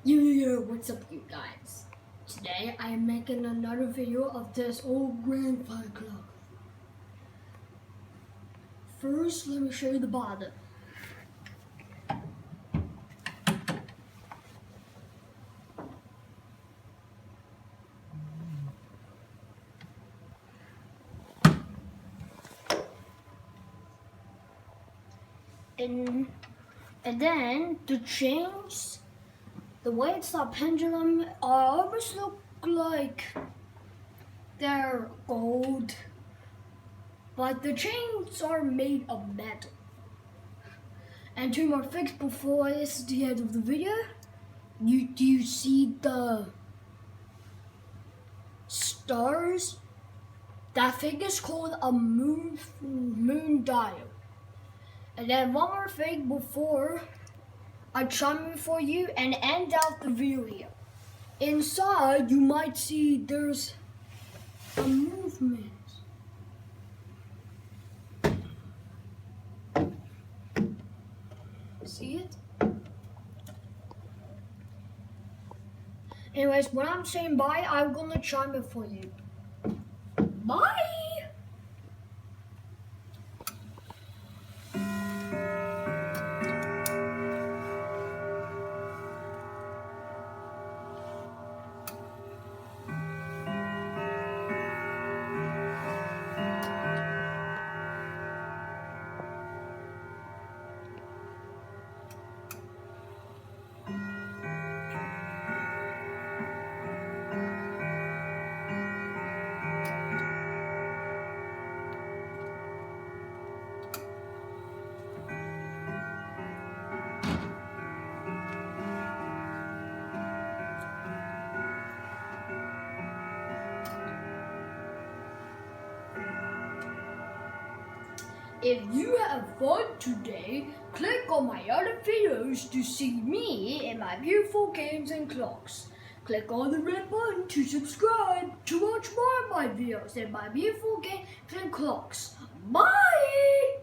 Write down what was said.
Yo, what's up you guys? Today I am making another video of this old grandfather clock. First, let me show you the bottom. And then the chains, the weights of pendulum almost look like they're gold, but the chains are made of metal. And two more things before this is the end of the video. Do you see the stars? That thing is called a moon dial. And then one more thing before I chime in for you and end out the video here. Inside you might see there's a movement. See it? Anyways, when I'm saying bye, I'm gonna chime in for you. Bye! If you have fun today, click on my other videos to see me and my beautiful games and clocks. Click on the red button to subscribe to watch more of my videos and my beautiful games and clocks. Bye!